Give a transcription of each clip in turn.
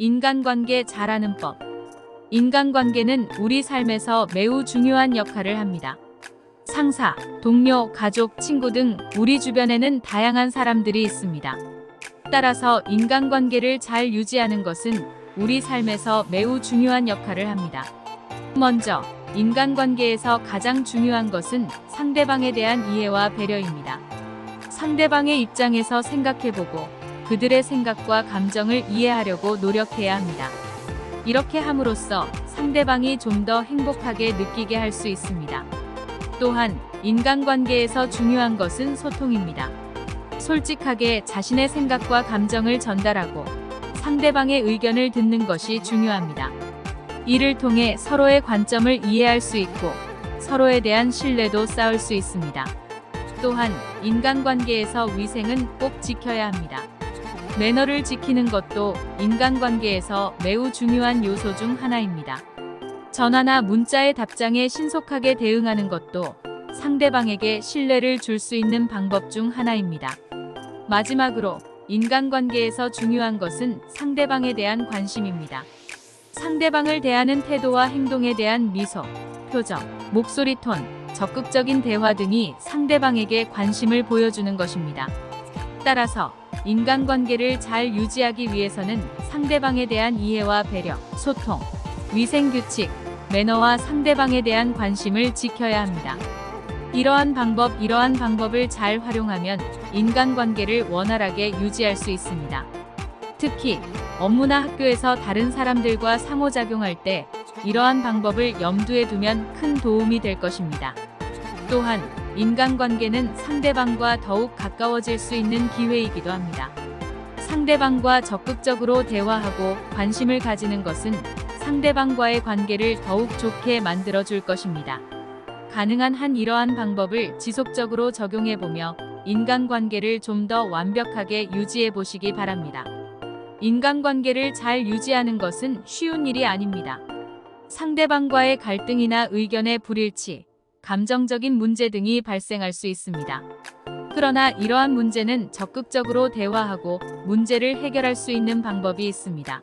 인간관계 잘하는 법. 인간관계는 우리 삶에서 매우 중요한 역할을 합니다. 상사, 동료, 가족, 친구 등 우리 주변에는 다양한 사람들이 있습니다. 따라서 인간관계를 잘 유지하는 것은 우리 삶에서 매우 중요한 역할을 합니다. 먼저, 인간관계에서 가장 중요한 것은 상대방에 대한 이해와 배려입니다. 상대방의 입장에서 생각해보고 그들의 생각과 감정을 이해하려고 노력해야 합니다. 이렇게 함으로써 상대방이 좀 더 행복하게 느끼게 할 수 있습니다. 또한 인간관계에서 중요한 것은 소통입니다. 솔직하게 자신의 생각과 감정을 전달하고 상대방의 의견을 듣는 것이 중요합니다. 이를 통해 서로의 관점을 이해할 수 있고 서로에 대한 신뢰도 쌓을 수 있습니다. 또한 인간관계에서 위생은 꼭 지켜야 합니다. 매너를 지키는 것도 인간관계에서 매우 중요한 요소 중 하나입니다. 전화나 문자의 답장에 신속하게 대응하는 것도 상대방에게 신뢰를 줄 수 있는 방법 중 하나입니다. 마지막으로 인간관계에서 중요한 것은 상대방에 대한 관심입니다. 상대방을 대하는 태도와 행동에 대한 미소, 표정, 목소리 톤, 적극적인 대화 등이 상대방에게 관심을 보여주는 것입니다. 따라서 인간관계를 잘 유지하기 위해서는 상대방에 대한 이해와 배려, 소통, 위생규칙, 매너와 상대방에 대한 관심을 지켜야 합니다. 이러한 방법을 잘 활용하면 인간관계를 원활하게 유지할 수 있습니다. 특히 업무나 학교에서 다른 사람들과 상호작용할 때 이러한 방법을 염두에 두면 큰 도움이 될 것입니다. 또한 인간관계는 상대방과 더욱 가까워질 수 있는 기회이기도 합니다. 상대방과 적극적으로 대화하고 관심을 가지는 것은 상대방과의 관계를 더욱 좋게 만들어줄 것입니다. 가능한 한 이러한 방법을 지속적으로 적용해보며 인간관계를 좀 더 완벽하게 유지해 보시기 바랍니다. 인간관계를 잘 유지하는 것은 쉬운 일이 아닙니다. 상대방과의 갈등이나 의견의 불일치, 감정적인 문제 등이 발생할 수 있습니다. 그러나 이러한 문제는 적극적으로 대화하고 문제를 해결할 수 있는 방법이 있습니다.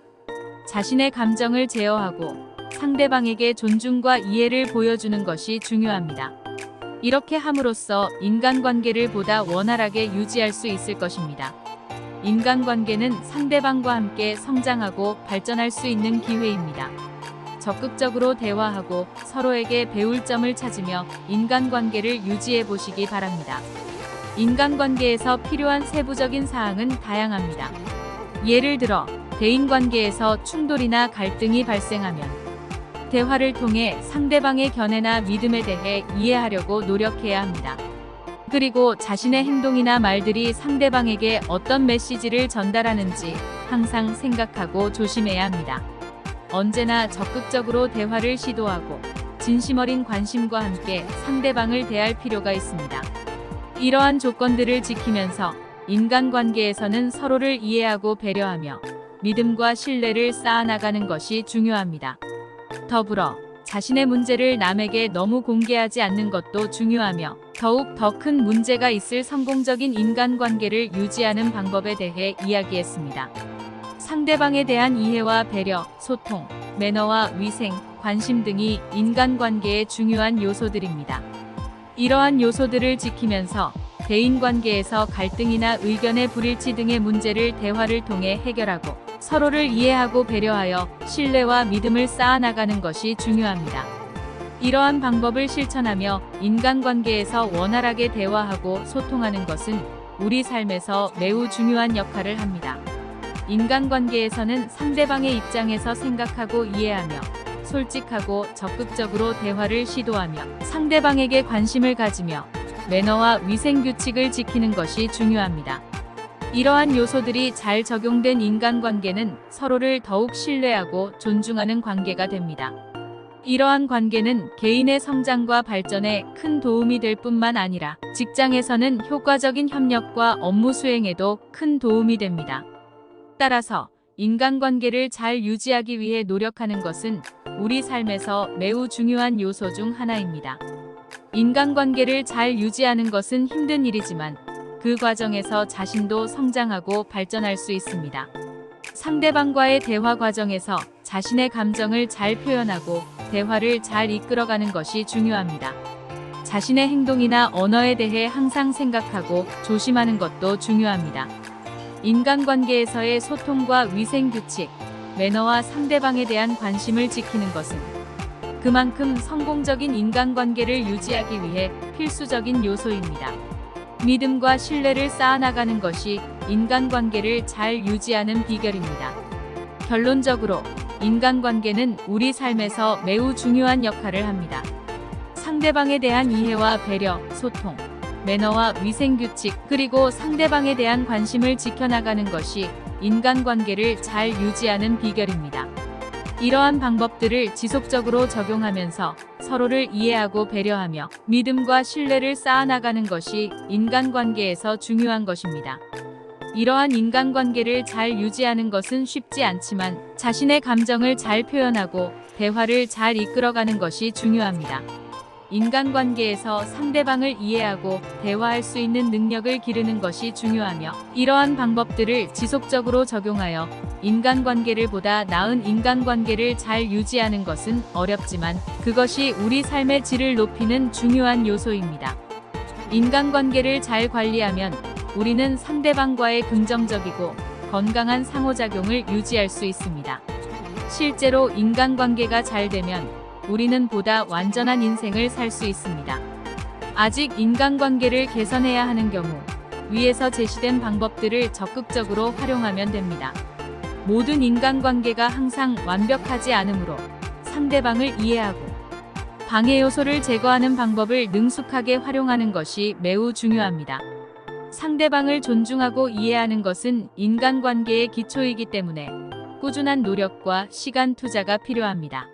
자신의 감정을 제어하고 상대방에게 존중과 이해를 보여주는 것이 중요합니다. 이렇게 함으로써 인간관계를 보다 원활하게 유지할 수 있을 것입니다. 인간관계는 상대방과 함께 성장하고 발전할 수 있는 기회입니다. 적극적으로 대화하고 서로에게 배울 점을 찾으며 인간관계를 유지해 보시기 바랍니다. 인간관계에서 필요한 세부적인 사항은 다양합니다. 예를 들어 대인관계에서 충돌이나 갈등이 발생하면 대화를 통해 상대방의 견해나 믿음에 대해 이해하려고 노력해야 합니다. 그리고 자신의 행동이나 말들이 상대방에게 어떤 메시지를 전달하는지 항상 생각하고 조심해야 합니다. 언제나 적극적으로 대화를 시도하고 진심 어린 관심과 함께 상대방을 대할 필요가 있습니다. 이러한 조건들을 지키면서 인간관계에서는 서로를 이해하고 배려하며 믿음과 신뢰를 쌓아나가는 것이 중요합니다. 더불어 자신의 문제를 남에게 너무 공개하지 않는 것도 중요하며 더욱 더 큰 문제가 있을 성공적인 인간관계를 유지하는 방법에 대해 이야기했습니다. 상대방에 대한 이해와 배려, 소통, 매너와 위생, 관심 등이 인간관계의 중요한 요소들입니다. 이러한 요소들을 지키면서 대인관계에서 갈등이나 의견의 불일치 등의 문제를 대화를 통해 해결하고 서로를 이해하고 배려하여 신뢰와 믿음을 쌓아나가는 것이 중요합니다. 이러한 방법을 실천하며 인간관계에서 원활하게 대화하고 소통하는 것은 우리 삶에서 매우 중요한 역할을 합니다. 인간관계에서는 상대방의 입장에서 생각하고 이해하며 솔직하고 적극적으로 대화를 시도하며 상대방에게 관심을 가지며 매너와 위생규칙을 지키는 것이 중요합니다. 이러한 요소들이 잘 적용된 인간관계는 서로를 더욱 신뢰하고 존중하는 관계가 됩니다. 이러한 관계는 개인의 성장과 발전에 큰 도움이 될 뿐만 아니라 직장에서는 효과적인 협력과 업무 수행에도 큰 도움이 됩니다. 따라서 인간관계를 잘 유지하기 위해 노력하는 것은 우리 삶에서 매우 중요한 요소 중 하나입니다. 인간관계를 잘 유지하는 것은 힘든 일이지만 그 과정에서 자신도 성장하고 발전할 수 있습니다. 상대방과의 대화 과정에서 자신의 감정을 잘 표현하고 대화를 잘 이끌어가는 것이 중요합니다. 자신의 행동이나 언어에 대해 항상 생각하고 조심하는 것도 중요합니다. 인간관계에서의 소통과 위생규칙, 매너와 상대방에 대한 관심을 지키는 것은 그만큼 성공적인 인간관계를 유지하기 위해 필수적인 요소입니다. 믿음과 신뢰를 쌓아나가는 것이 인간관계를 잘 유지하는 비결입니다. 결론적으로 인간관계는 우리 삶에서 매우 중요한 역할을 합니다. 상대방에 대한 이해와 배려, 소통, 매너와 위생규칙, 그리고 상대방에 대한 관심을 지켜나가는 것이 인간관계를 잘 유지하는 비결입니다. 이러한 방법들을 지속적으로 적용하면서 서로를 이해하고 배려하며 믿음과 신뢰를 쌓아나가는 것이 인간관계에서 중요한 것입니다. 이러한 인간관계를 잘 유지하는 것은 쉽지 않지만 자신의 감정을 잘 표현하고 대화를 잘 이끌어가는 것이 중요합니다. 인간관계에서 상대방을 이해하고 대화할 수 있는 능력을 기르는 것이 중요하며 이러한 방법들을 지속적으로 적용하여 인간관계를 보다 나은 인간관계를 잘 유지하는 것은 어렵지만 그것이 우리 삶의 질을 높이는 중요한 요소입니다. 인간관계를 잘 관리하면 우리는 상대방과의 긍정적이고 건강한 상호작용을 유지할 수 있습니다. 실제로 인간관계가 잘 되면 우리는 보다 완전한 인생을 살 수 있습니다. 아직 인간관계를 개선해야 하는 경우 위에서 제시된 방법들을 적극적으로 활용하면 됩니다. 모든 인간관계가 항상 완벽하지 않으므로 상대방을 이해하고 방해 요소를 제거하는 방법을 능숙하게 활용하는 것이 매우 중요합니다. 상대방을 존중하고 이해하는 것은 인간관계의 기초이기 때문에 꾸준한 노력과 시간 투자가 필요합니다.